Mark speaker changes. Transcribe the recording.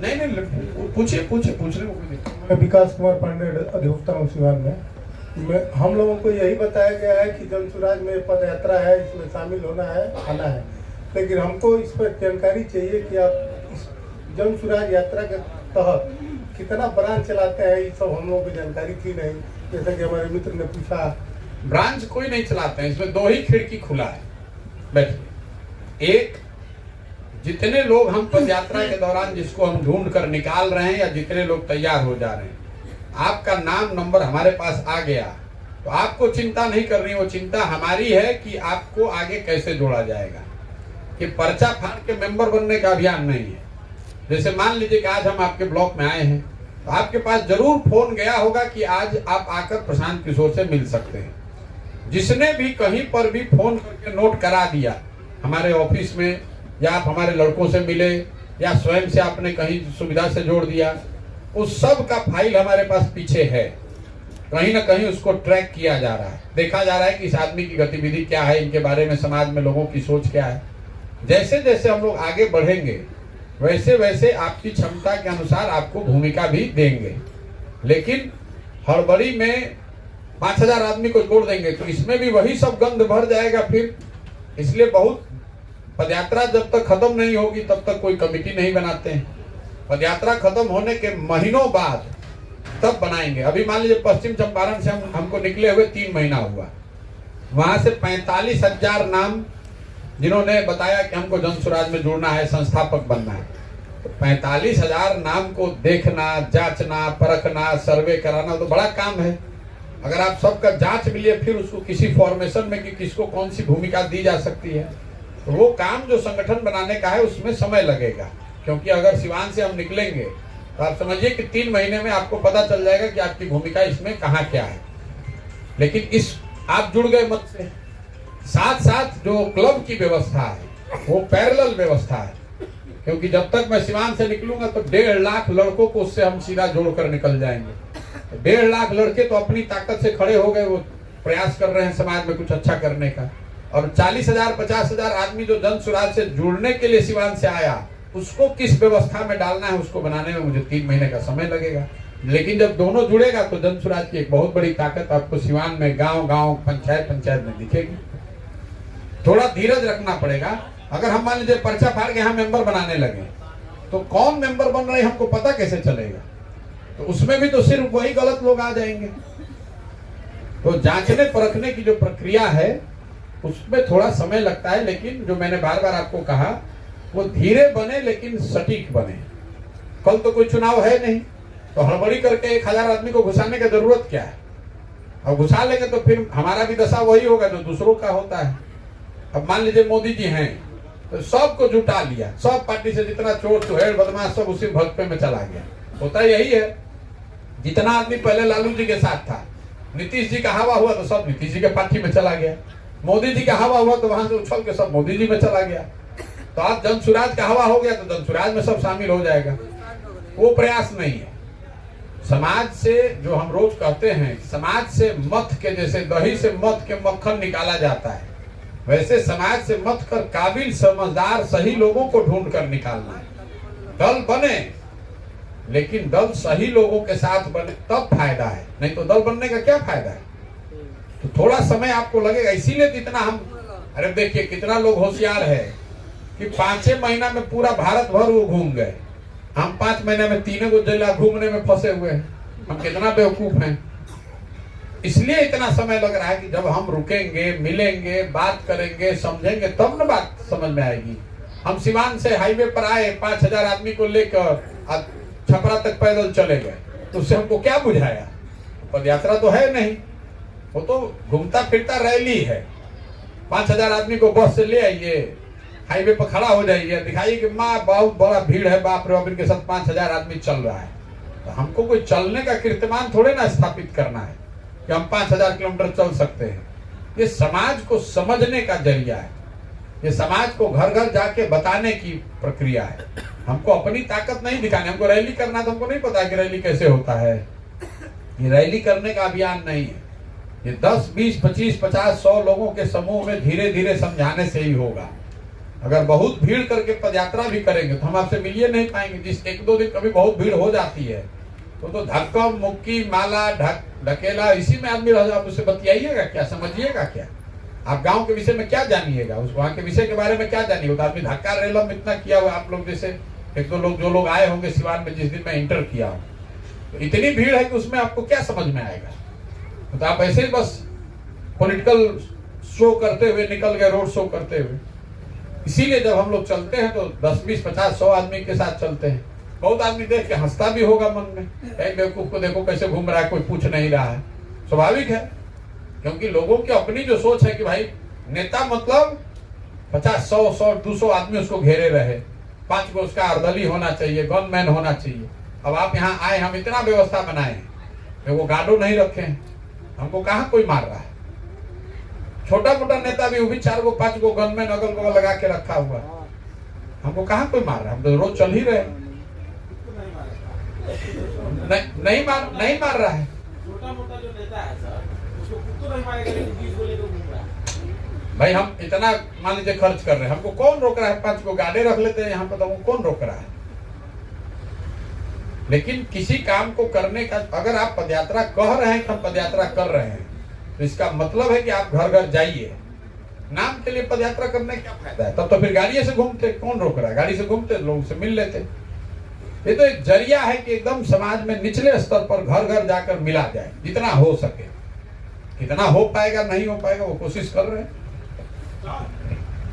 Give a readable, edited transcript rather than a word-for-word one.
Speaker 1: नहीं नहीं, पूछिए पूछिए, पूछने को कोई दिक्कत
Speaker 2: मैं विकास कुमार पांडे अधिवक्ता हूँ सिवान में। हम लोगों को यही बताया गया है कि जनसुराज में पद यात्रा है, इसमें शामिल होना है, आना है, लेकिन हमको इस पर जानकारी चाहिए कि आप इस जनसुराज यात्रा के तहत कितना ब्रांच चलाते हैं। ये सब हम लोगों को जानकारी थी नहीं, जैसा कि हमारे मित्र ने पूछा।
Speaker 1: ब्रांच कोई नहीं चलाते हैं, इसमें 2 ही खिड़की खुला है। बैठिए। एक, जितने लोग हम पद यात्रा के दौरान जिसको हम ढूंढ कर निकाल रहे हैं या जितने लोग तैयार हो जा रहे हैं, आपका नाम नंबर हमारे पास आ गया तो आपको चिंता नहीं करनी, वो चिंता हमारी है कि आपको आगे कैसे जोड़ा जाएगा। कि पर्चा फाड़ के मेंबर बनने का अभियान नहीं है। जैसे मान लीजिए कि आज हम आपके ब्लॉक में आए हैं तो आपके पास जरूर फोन गया होगा कि आज आप आकर प्रशांत किशोर से मिल सकते हैं। जिसने भी कहीं पर भी फोन करके नोट करा दिया हमारे ऑफिस में, या आप हमारे लड़कों से मिले, या स्वयं से आपने कहीं सुविधा से जोड़ दिया, उस सब का फाइल हमारे पास पीछे है। कहीं ना कहीं उसको ट्रैक किया जा रहा है, देखा जा रहा है कि इस आदमी की गतिविधि क्या है, इनके बारे में समाज में लोगों की सोच क्या है। जैसे जैसे हम लोग आगे बढ़ेंगे वैसे वैसे आपकी क्षमता के अनुसार आपको भूमिका भी देंगे। लेकिन हड़बड़ी में 5000 आदमी को जोड़ देंगे तो इसमें भी वही सब गंद भर जाएगा फिर। इसलिए बहुत पदयात्रा जब तक खत्म नहीं होगी तब तक कोई कमेटी नहीं बनाते हैं। पदयात्रा खत्म होने के महीनों बाद तब बनाएंगे। अभी मान लीजिए पश्चिम चंपारण से हमको निकले हुए 3 महीना हुआ, वहां से 45,000 नाम जिन्होंने बताया कि हमको जनसुराज में जुड़ना है, संस्थापक बनना है, तो 45,000 नाम को देखना, जांचना, परखना, सर्वे कराना तो बड़ा काम है। अगर आप सबका जांच भी लिए फिर उसको किसी फॉर्मेशन में कि किसको कौन सी भूमिका दी जा सकती है, तो वो काम जो संगठन बनाने का है उसमें समय लगेगा। क्योंकि अगर सिवान से हम निकलेंगे तो आप समझिए कि 3 महीने में आपको पता चल जाएगा कि आपकी भूमिका इसमें कहाँ क्या है। लेकिन इस आप जुड़ गए मत से, साथ साथ जो क्लब की व्यवस्था है वो पैरेलल व्यवस्था है। क्योंकि जब तक मैं सिवान से निकलूंगा तो 1.5 लाख लड़कों को उससे हम सीधा जोड़कर निकल जाएंगे। 1.5 लाख लड़के तो अपनी ताकत से खड़े हो गए, वो प्रयास कर रहे हैं समाज में कुछ अच्छा करने का। और 40,000 50,000 आदमी जो जनसुराज से जुड़ने के लिए सिवान से आया, उसको किस व्यवस्था में डालना है उसको बनाने में मुझे 3 महीने का समय लगेगा। लेकिन जब दोनों जुड़ेगा तो जनसुराज की एक बहुत बड़ी ताकत आपको सिवान में, गांव गांव, पंचायत पंचायत में दिखेगी। थोड़ा धीरज रखना पड़ेगा। अगर हम मान लीजिए पर्चा फाड़ के यहाँ मेंबर बनाने लगे तो कौन मेंबर बन रहे हमको पता कैसे चलेगा? तो उसमें भी तो सिर्फ वही गलत लोग आ जाएंगे। तो जांचने परखने की जो प्रक्रिया है उसमें थोड़ा समय लगता है, लेकिन जो मैंने बार बार आपको कहा वो धीरे बने लेकिन सटीक बने। कल तो कोई चुनाव है नहीं, तो हड़बड़ी करके 1000 आदमी को घुसाने की जरूरत क्या है? और घुसा लेंगे तो फिर हमारा भी दशा वही होगा जो दूसरों का होता है। अब मान लीजिए मोदी जी हैं तो सबको जुटा लिया, सब पार्टी से जितना चोर चुहेड़ बदमाश सब उसी भक्ते में चला गया। होता यही है। जितना आदमी पहले लालू जी के साथ था, नीतीश जी का हवा हुआ तो सब नीतीश जी के पार्टी में चला गया। मोदी जी का हवा हुआ तो वहां से उछल के सब मोदी जी में चला गया। तो आज जनसुराज का हवा हो गया तो जनसुराज में सब शामिल हो जाएगा। वो प्रयास नहीं है। समाज से जो हम रोज कहते हैं, समाज से मथ के, जैसे दही से मथ के मक्खन निकाला जाता है, वैसे समाज से मत कर काबिल, समझदार, सही लोगों को ढूंढ कर निकालना है। दल बने लेकिन दल सही लोगों के साथ बने तब फायदा है, नहीं तो दल बनने का क्या फायदा है? तो थोड़ा समय आपको लगेगा। इसीलिए कितना हम, अरे देखिए कितना लोग होशियार है कि 5 महीना में पूरा भारत भर वो घूम गए। हम 5 महीने में 3 गो जिला घूमने में फंसे हुए हैं। हम कितना बेवकूफ हैं। इसलिए इतना समय लग रहा है कि जब हम रुकेंगे, मिलेंगे, बात करेंगे, समझेंगे तब ना बात समझ में आएगी। हम सिवान से हाईवे पर आए, 5000 आदमी को लेकर छपरा तक पैदल चले गए, तो उससे हमको क्या बुझाया? पदयात्रा तो है नहीं, वो तो घूमता फिरता रैली है। 5000 आदमी को बस से ले आइए, हाईवे पर खड़ा हो जाइए, दिखाइए कि माँ बहुत बड़ा भीड़ है, बाप रे बाप, इनके साथ 5000 आदमी चल रहा है। तो हमको कोई चलने का कीर्तिमान थोड़े ना स्थापित करना है कि हम 5000 किलोमीटर चल सकते हैं। ये समाज को समझने का जरिया है, ये समाज को घर घर जाके बताने की प्रक्रिया है। हमको अपनी ताकत नहीं दिखानी। हमको रैली करना तो हमको नहीं पता कि रैली कैसे होता है। ये रैली करने का अभियान नहीं है। ये 10, 20, 25, 50, 100 लोगों के समूह में धीरे धीरे समझाने से ही होगा। अगर बहुत भीड़ करके पदयात्रा भी करेंगे तो हम आपसे मिलिए नहीं पाएंगे। जिस एक दो दिन कभी बहुत भीड़ हो जाती है तो धक्का मुक्की माला ढकेला इसी में आदमी रह जाए। आप उससे बतियाइएगा क्या, समझिएगा क्या? आप गांव के विषय में क्या जानिएगा, उस वहां के विषय के बारे में क्या जानिएगा? तो आदमी धक्का रेलम इतना किया हुआ, आप लोग जैसे एक दो लोग जो लोग आए होंगे सिवान में जिस दिन मैं इंटर किया हूँ, तो इतनी भीड़ है कि उसमें आपको क्या समझ में आएगा? तो आप ऐसे ही बस पॉलिटिकल शो करते हुए निकल गए, रोड शो करते हुए। इसीलिए जब हम लोग चलते हैं तो 10, 20, 50, 100 आदमी के साथ चलते हैं। बहुत आदमी देख के हंसता भी होगा मन में, बेवकूफ को देखो कैसे घूम रहा है, कोई पूछ नहीं रहा है। स्वाभाविक है, क्योंकि लोगों की अपनी जो सोच है कि भाई नेता मतलब 50, 100, 200 आदमी उसको घेरे रहे, 5 को उसका अर्दली होना चाहिए, गनमैन होना चाहिए। अब आप यहाँ आए, हम इतना व्यवस्था बनाए हैं, वो गार्डो नहीं रखे हैं, हमको कहाँ कोई मार रहा है। छोटा मोटा नेता भी वो भी 4 को 5 को गनमैन अगल बगल लगा के रखा हुआ है, हमको कहाँ कोई मार रहा है। हम तो रोज चल ही रहे हैं। नहीं मार रहा है।
Speaker 3: छोटा मोटा जो नेता है सर, उसको कुत्ता नहीं मारेगा, लेकिन 20 को लेकर घूम रहा है।
Speaker 1: भाई हम इतना मान लीजिए खर्च कर रहे हैं, हमको कौन रोक रहा है? 5 को गाड़े रख लेते हैं यहाँ पर, तो हमको कौन रोक रहा है? लेकिन किसी काम को करने का, अगर आप पदयात्रा कह रहे हैं कि हम पदयात्रा कर रहे हैं, तो इसका मतलब है कि आप घर घर जाइए। नाम के लिए पदयात्रा करने क्या फायदा है? तब तो फिर गाड़ी से घूमते, कौन रोक रहा है? गाड़ी से घूमते, लोगों से मिल लेते। ये तो एक जरिया है कि एकदम समाज में निचले स्तर पर घर घर जाकर मिला जाए, जितना हो सके। कितना हो पाएगा नहीं हो पाएगा वो कोशिश कर रहे हैं।